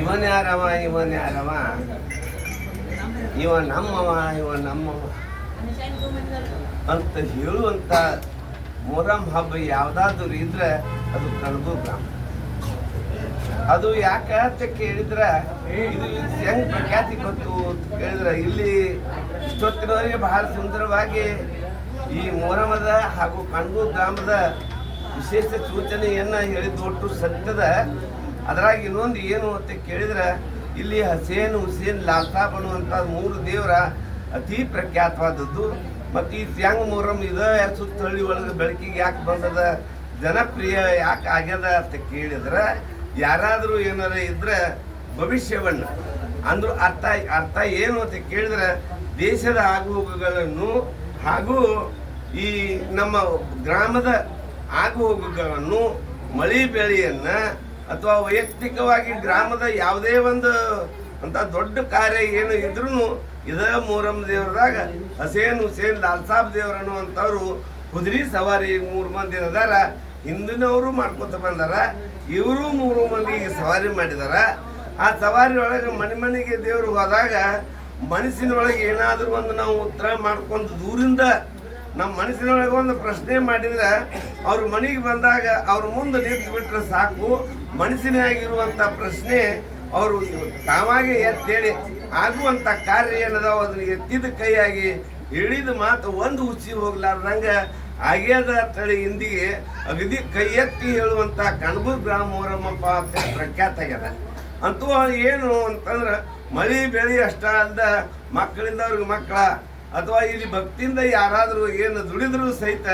ಇವನ್ ಯಾರವ ಇವ ನಮ್ಮವ ಅಂತ ಹೇಳುವಂತ ಮೊಹರಂ ಹಬ್ಬ ಯಾವ್ದಾದ್ರು ಇದ್ರೆ ಅದು ಕಣಬೂರು ಗ್ರಾಮ. ಅದು ಯಾಕೆ ಅಂತ ಕೇಳಿದ್ರೆ ಇದು ಹೆಂಗ್ ಪ್ರಖ್ಯಾತಿ ಗೊತ್ತು ಅಂತ ಕೇಳಿದ್ರೆ ಇಲ್ಲಿ ಇಷ್ಟೊತ್ತಿನವರೆಗೆ ಬಹಳ ಸುಂದರವಾಗಿ ಈ ಮೊಹರಮದ ಹಾಗೂ ಕಣಬೂರು ಗ್ರಾಮದ ವಿಶೇಷ ಸೂಚನೆಯನ್ನ ಹೇಳಿದ್ದು ಒಟ್ಟು ಸತ್ಯದ. ಅದರಾಗ ಇನ್ನೊಂದು ಏನು ಅಂತ ಕೇಳಿದ್ರೆ ಇಲ್ಲಿ ಹುಸೇನ್ ಲಾಲ್ ಸಾಬ್ ಅನ್ನುವಂಥ 3 ದೇವರ ಅತಿ ಪ್ರಖ್ಯಾತವಾದದ್ದು. ಮತ್ತು ಈ ಸ್ಯಾಂಗ್ ಮೊಹರಂ ಇದ ಸುತ್ತಹಳ್ಳಿ ಒಳಗೆ ಬೆಳಕಿಗೆ ಯಾಕೆ ಬಂದದ, ಜನಪ್ರಿಯ ಯಾಕೆ ಆಗ್ಯದ ಅಂತ ಕೇಳಿದ್ರೆ ಯಾರಾದರೂ ಏನಾರ ಇದ್ರೆ ಭವಿಷ್ಯವನ್ನ ಅಂದ್ರು ಅರ್ಥ ಏನು ಅಂತ ಕೇಳಿದ್ರೆ ದೇಶದ ಆಗುಹೋಗುಗಳನ್ನು ಹಾಗೂ ಈ ನಮ್ಮ ಗ್ರಾಮದ ಆಗುಹೋಗುಗಳನ್ನು, ಮಳಿ ಬೆಳೆಯನ್ನ ಅಥವಾ ವೈಯಕ್ತಿಕವಾಗಿ ಗ್ರಾಮದ ಯಾವುದೇ ಒಂದು ಅಂತ ದೊಡ್ಡ ಕಾರ್ಯ ಏನು ಇದ್ರೂ ಇದ ಮೊಹರಂ ದೇವರದಾಗ ಹುಸೇನ್ ಲಾಲ್ ಸಾಬ್ ದೇವ್ರ ಅನ್ನುವಂಥವ್ರು ಕುದುರೆ ಸವಾರಿ 3 ಮಂದಿ ಅದಾರ. ಹಿಂದಿನವರು ಮಾಡ್ಕೊತ ಬಂದಾರ, ಇವರು 3 ಮಂದಿಗೆ ಸವಾರಿ ಮಾಡಿದಾರ. ಆ ಸವಾರಿ ಒಳಗೆ ಮನೆಗೆ ದೇವ್ರು ಹೋದಾಗ ಮನಸ್ಸಿನೊಳಗೆ ಏನಾದರೂ ಒಂದು ನಾವು ಉತ್ತರ ಮಾಡ್ಕೊಂಡು ದೂರಿಂದ ನಮ್ಮ ಮನಸ್ಸಿನೊಳಗೆ ಒಂದು ಪ್ರಶ್ನೆ ಮಾಡಿದ್ರೆ ಅವ್ರ ಮನೆಗೆ ಬಂದಾಗ ಅವ್ರ ಮುಂದೆ ನಿಂತು ಬಿಟ್ರೆ ಸಾಕು, ಮನಸ್ಸಿನಾಗಿರುವಂಥ ಪ್ರಶ್ನೆ ಅವರು ತಾವಾಗೆ ಎತ್ತೇಳಿ ಆಗುವಂಥ ಕಾರ್ಯ ಏನದಾವ ಅದನ್ನ ಎತ್ತಿದ ಕೈಯಾಗಿ ಹಿಡಿದ ಮಾತು ಒಂದು ಹುಚ್ಚಿ ಹೋಗ್ಲಾರ್ದಂಗ ಆಗ್ಯದ ತಳಿ ಹಿಂದಿಗೆ ಅಗದಿ ಕೈ ಎತ್ತಿ ಹೇಳುವಂಥ ಕಣಬೂರು ಗ್ರಾಮ ಮೊಹರಮಪ್ಪ ಅಂತ ಪ್ರಖ್ಯಾತ ಆಗ್ಯದ. ಅಂತೂ ಏನು ಅಂತಂದ್ರೆ ಮಳಿ ಬೆಳೆ ಅಷ್ಟ ಅಲ್ದ ಮಕ್ಕಳಿಂದ ಅವ್ರಿಗೆ ಮಕ್ಕಳ ಅಥವಾ ಇಲ್ಲಿ ಭಕ್ತಿಯಿಂದ ಯಾರಾದರೂ ಏನು ದುಡಿದ್ರು ಸಹಿತ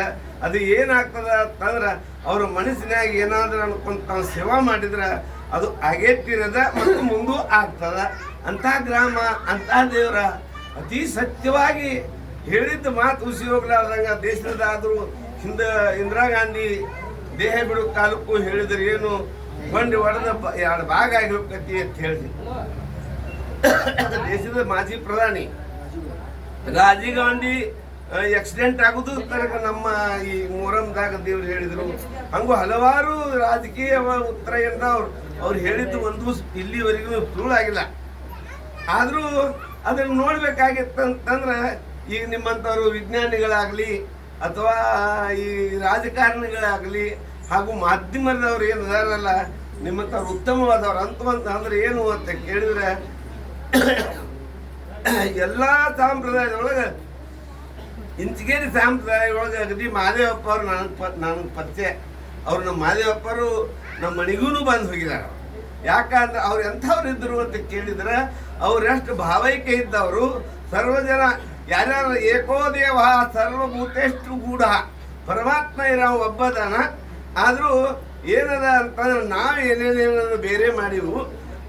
ಅದು ಏನಾಗ್ತದ ಅಂತಂದ್ರೆ ಅವ್ರ ಮನಸ್ಸಿನಾಗ ಏನಾದ್ರೂ ಅನ್ಕೊಂತ ಸೇವಾ ಮಾಡಿದ್ರೆ ಅದು ಆಗೇತಿರದ ಮತ್ತು ಮುಂದೂ ಆಗ್ತದ. ಅಂಥ ಗ್ರಾಮ, ಅಂಥ ದೇವರ ಅತಿ ಸತ್ಯವಾಗಿ ಹೇಳಿದ್ದ ಮಾತು ಹುಸಿ ಹೋಗ್ಲಾರ್ದಂಗ ದೇಶದಾದ್ರೂ ಹಿಂದೆ ಇಂದಿರಾ ಗಾಂಧಿ ದೇಹ ಬಿಡು ಕಾಲಕ್ಕೂ ಹೇಳಿದ್ರೆ ಏನು ಬಂಡಿ ಹೊಡೆದ 2 ಭಾಗ ಆಗಿ ಹೋಗ್ತತಿ ಅಂತ ಹೇಳಿದೆ. ದೇಶದ ಮಾಜಿ ಪ್ರಧಾನಿ ರಾಜೀವ್ ಗಾಂಧಿ ಆಕ್ಸಿಡೆಂಟ್ ಆಗುದು ತನಕ ನಮ್ಮ ಈ ಮೊಹರಂದಾಗ ದೇವ್ರು ಹೇಳಿದ್ರು. ಹಂಗೂ ಹಲವಾರು ರಾಜಕೀಯ ಉತ್ತರ ಎಂದ ಅವ್ರು ಹೇಳಿದ್ದು ಒಂದು ಇಲ್ಲಿವರೆಗೂ ಸುಳ್ಳಾಗಿಲ್ಲ. ಆದರೂ ಅದನ್ನು ನೋಡ್ಬೇಕಾಗಿತ್ತಂತಂದ್ರೆ ಈಗ ನಿಮ್ಮಂಥವ್ರು ವಿಜ್ಞಾನಿಗಳಾಗಲಿ ಅಥವಾ ಈ ರಾಜಕಾರಣಿಗಳಾಗಲಿ ಹಾಗೂ ಮಾಧ್ಯಮದವ್ರು ಏನು ಅದಾರಲ್ಲ ನಿಮ್ಮಂಥವ್ರು ಉತ್ತಮವಾದವ್ರು ಅಂದ್ರೆ ಏನು ಅಂತ ಕೇಳಿದ್ರೆ ಎಲ್ಲ ಸಂಪ್ರದಾಯದೊಳಗೆ ಇಂಚಗೇರಿ ಸಂಪ್ರದಾಯ ಒಳಗೆ ಅಗದಿ ಮಹಾದೇವಪ್ಪ ಅವರು ನನಗೆ ಪರಿಚಯ. ಅವ್ರು ನಮ್ಮ ಮಹಾದೇವಪ್ಪರು ನಮ್ಮ ಮನೆಗೂ ಬಂದು ಹೋಗಿದ್ದಾರೆ. ಯಾಕಂದ್ರೆ ಅವ್ರು ಎಂಥವ್ರು ಇದ್ರು ಅಂತ ಕೇಳಿದ್ರೆ ಅವ್ರೆಷ್ಟು ಭಾವೈಕ್ಯ ಇದ್ದವರು. ಸರ್ವಜನ ಯಾರ್ಯಾರು ಏಕೋ ದೇವ ಸರ್ವಭೂತೆಷ್ಟು ಗೂಢ, ಪರಮಾತ್ಮ ಇರೋ ಒಬ್ಬದನ. ಆದರೂ ಏನದ ಅಂತಂದ್ರೆ ನಾವು ಏನೇನೇನು ಬೇರೆ ಮಾಡಿವು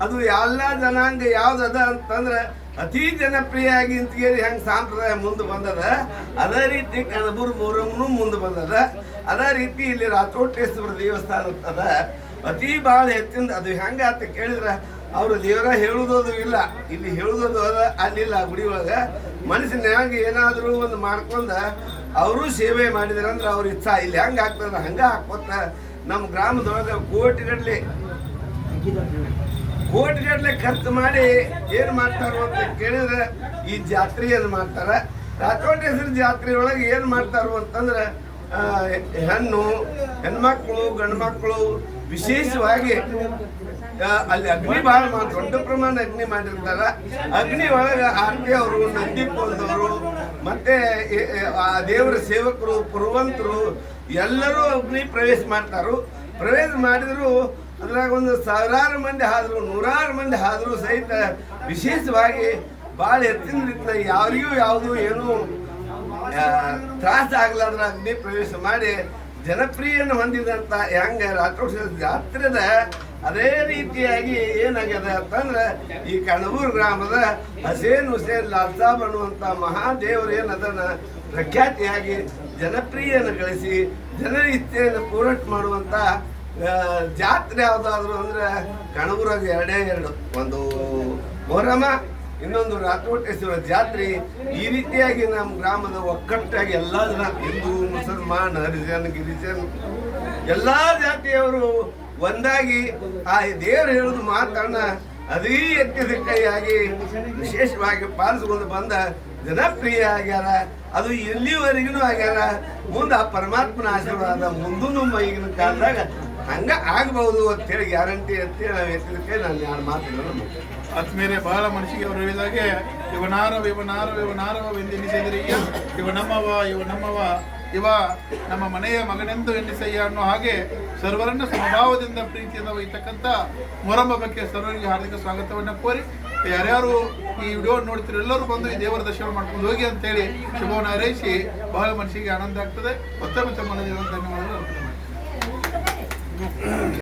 ಅದು ಎಲ್ಲ ಜನಾಂಗ ಯಾವ್ದದ ಅಂತಂದ್ರೆ ಅತಿ ಜನಪ್ರಿಯ ಆಗಿ ಇಂತಗೇರಿ ಹೆಂಗೆ ಸಂಪ್ರದಾಯ ಮುಂದೆ ಬಂದದ ಅದೇ ರೀತಿ ಕಣಬೂರು ಮೊಹರಂನು ಮುಂದೆ ಬಂದದ. ಅದೇ ರೀತಿ ಇಲ್ಲಿ ರಾಚೋಟೇಶ್ವರ ದೇವಸ್ಥಾನ ಅದ ಅತಿ ಭಾಳ ಹೆಚ್ಚಿಂದ. ಅದು ಹೆಂಗ ಅಂತ ಕೇಳಿದ್ರೆ ಅವರು ದೇವರ ಹೇಳುವುದು ಇಲ್ಲ, ಇಲ್ಲಿ ಹೇಳುವುದು ಅದ, ಅಲ್ಲಿಲ್ಲ ಗುಡಿ ಒಳಗೆ ಮನಸ್ಸಿನಾಗ ಏನಾದರೂ ಒಂದು ಮಾಡ್ಕೊಂಡ ಅವರು ಸೇವೆ ಮಾಡಿದಾರೆ ಅಂದ್ರೆ ಅವ್ರ ಇಚ್ಛಾ. ಇಲ್ಲಿ ಹೆಂಗೆ ಆಗ್ತದ ಹಂಗ ಹಾಕೋತ ನಮ್ಮ ಗ್ರಾಮದೊಳಗೆ ಕೋಟಿಗಟ್ಟಲೆ ಖರ್ಚು ಮಾಡಿ ಏನು ಮಾಡ್ತಾರೋ ಅಂತ ಕೇಳಿದ್ರೆ ಈ ಜಾತ್ರೆಯನ್ನು ಮಾಡ್ತಾರೆ. ರಾಚೋಟೇಶ್ವರ ಜಾತ್ರೆ ಒಳಗೆ ಏನು ಮಾಡ್ತಾರೋ ಅಂತಂದ್ರೆ ಹೆಣ್ಮಕ್ಳು ಗಂಡು ಮಕ್ಕಳು ವಿಶೇಷವಾಗಿ ಅಲ್ಲಿ ಅಗ್ನಿ ಭಾಳ ದೊಡ್ಡ ಪ್ರಮಾಣ ಅಗ್ನಿ ಮಾಡಿರ್ತಾರ. ಅಗ್ನಿ ಒಳಗೆ ಆರ್ತಿ ಅವರು, ನಂದಿ ಕೋಲ್ದವರು, ಮತ್ತೆ ದೇವರ ಸೇವಕರು, ಪುರವಂತರು ಎಲ್ಲರೂ ಅಗ್ನಿ ಪ್ರವೇಶ ಮಾಡ್ತಾರು. ಪ್ರವೇಶ ಮಾಡಿದ್ರು ಅದ್ರಾಗ ಒಂದು 1000 ಮಂದಿ ಆದ್ರು 100 ಮಂದಿ ಆದರೂ ಸಹಿತ ವಿಶೇಷವಾಗಿ ಭಾಳ ಹೆಚ್ಚಿನ ರೀತಿಯ ಯಾರಿಗೂ ಯಾವುದು ಏನು ತ್ರಾಸ ಆಗ್ಲಾರ್ದ ಅಗ್ನಿ ಪ್ರವೇಶ ಮಾಡಿ ಜನಪ್ರಿಯನ್ನು ಹೊಂದಿದಂಥ ಹೆಂಗೆ ರಾಚೋಟೇಶ್ವರ ಜಾತ್ರೆದ ಅದೇ ರೀತಿಯಾಗಿ ಏನಾಗ್ಯದ ಅಂತಂದ್ರೆ ಈ ಕಣಬೂರು ಗ್ರಾಮದ ಹುಸೇನ್ ಲಾಲ್ ಸಾಬ್ ಅನ್ನುವಂಥ ಮಹಾದೇವರು ಏನದನ್ನ ಪ್ರಖ್ಯಾತಿಯಾಗಿ ಜನಪ್ರಿಯನ್ನು ಗಳಿಸಿ ಜನರ ಇಚ್ಛೆಯನ್ನು ಪೂರೈಕೆ ಮಾಡುವಂಥ ಜಾತ್ರೆ ಯಾವುದಾದ್ರು ಅಂದ್ರೆ ಕಣಬೂರಾಗ 2 ಒಂದು ಮೊಹರಮ, ಇನ್ನೊಂದು ರಾಚೋಟೇಶ್ವರ ಜಾತ್ರೆ. ಈ ರೀತಿಯಾಗಿ ನಮ್ಮ ಗ್ರಾಮದ ಒಕ್ಕಟ್ಟಾಗಿ ಎಲ್ಲ ಜನ ಹಿಂದೂ, ಮುಸಲ್ಮಾನ್, ಹರಿಜನ್, ಗಿರಿಜನ್ ಎಲ್ಲ ಜಾತಿಯವರು ಒಂದಾಗಿ ಆ ದೇವರು ಹೇಳುದು ಮಾತನ್ನ ಅದೇ ಎತ್ತಿದ ಕೈಯಾಗಿ ವಿಶೇಷವಾಗಿ ಪಾಲಿಸಿಕೊಂಡು ಬಂದ ಜನಪ್ರಿಯ ಆಗ್ಯಾರ. ಅದು ಎಲ್ಲಿವರೆಗೂ ಆಗ್ಯಾರ. ಮುಂದೆ ಆ ಪರಮಾತ್ಮನ ಆಶೀರ್ವಾದ ಮುಂದೂ ಈಗಿನ ಕಾಲದಾಗ ಹಂಗ ಆಗಬಹುದು ಅಂತೇಳಿ ಗ್ಯಾರಂಟಿ ಅಂತೇಳಿ ನಾವು ಎತ್ತಿದ ಕೈ ನಾನು 2 ಮಾತುಗಳನ್ನು ಆತ್ಮೀಯರೇ, ಬಹಳ ಮನಸ್ಸಿಗೆ ಅವರು ಹೇಳಿದಾಗೆ ಇವನಾರವೆಂದೆನಿಸಿದರಿಯ ಇವ ನಮ್ಮವ ಇವ ನಮ್ಮ ಮನೆಯ ಮಗನೆಂದು ಎನ್ನಿಸಯ್ಯ ಅನ್ನೋ ಹಾಗೆ ಸರ್ವರನ್ನ ಸಮಭಾವದಿಂದ ಪ್ರೀತಿಯಿಂದ ಒಯ್ತಕ್ಕಂಥ ಮೊಹರಂ ಹಬ್ಬಕ್ಕೆ ಸರ್ವರಿಗೆ ಹಾರ್ದಿಕ ಸ್ವಾಗತವನ್ನು ಕೋರಿ ಯಾರ್ಯಾರು ಈ ವಿಡಿಯೋ ನೋಡ್ತೀರಿ ಎಲ್ಲರೂ ಬಂದು ಈ ದೇವರ ದರ್ಶನ ಮಾಡ್ಕೊಂಡು ಹೋಗಿ ಅಂತೇಳಿ ಶುಭವನ್ನು ಹಾರೈಸಿ ಬಹಳ ಮನಸ್ಸಿಗೆ ಆನಂದ ಆಗ್ತದೆ. ಮತ್ತೊಮ್ಮೆ ತಮ್ಮ ಧನ್ಯವಾದಗಳು.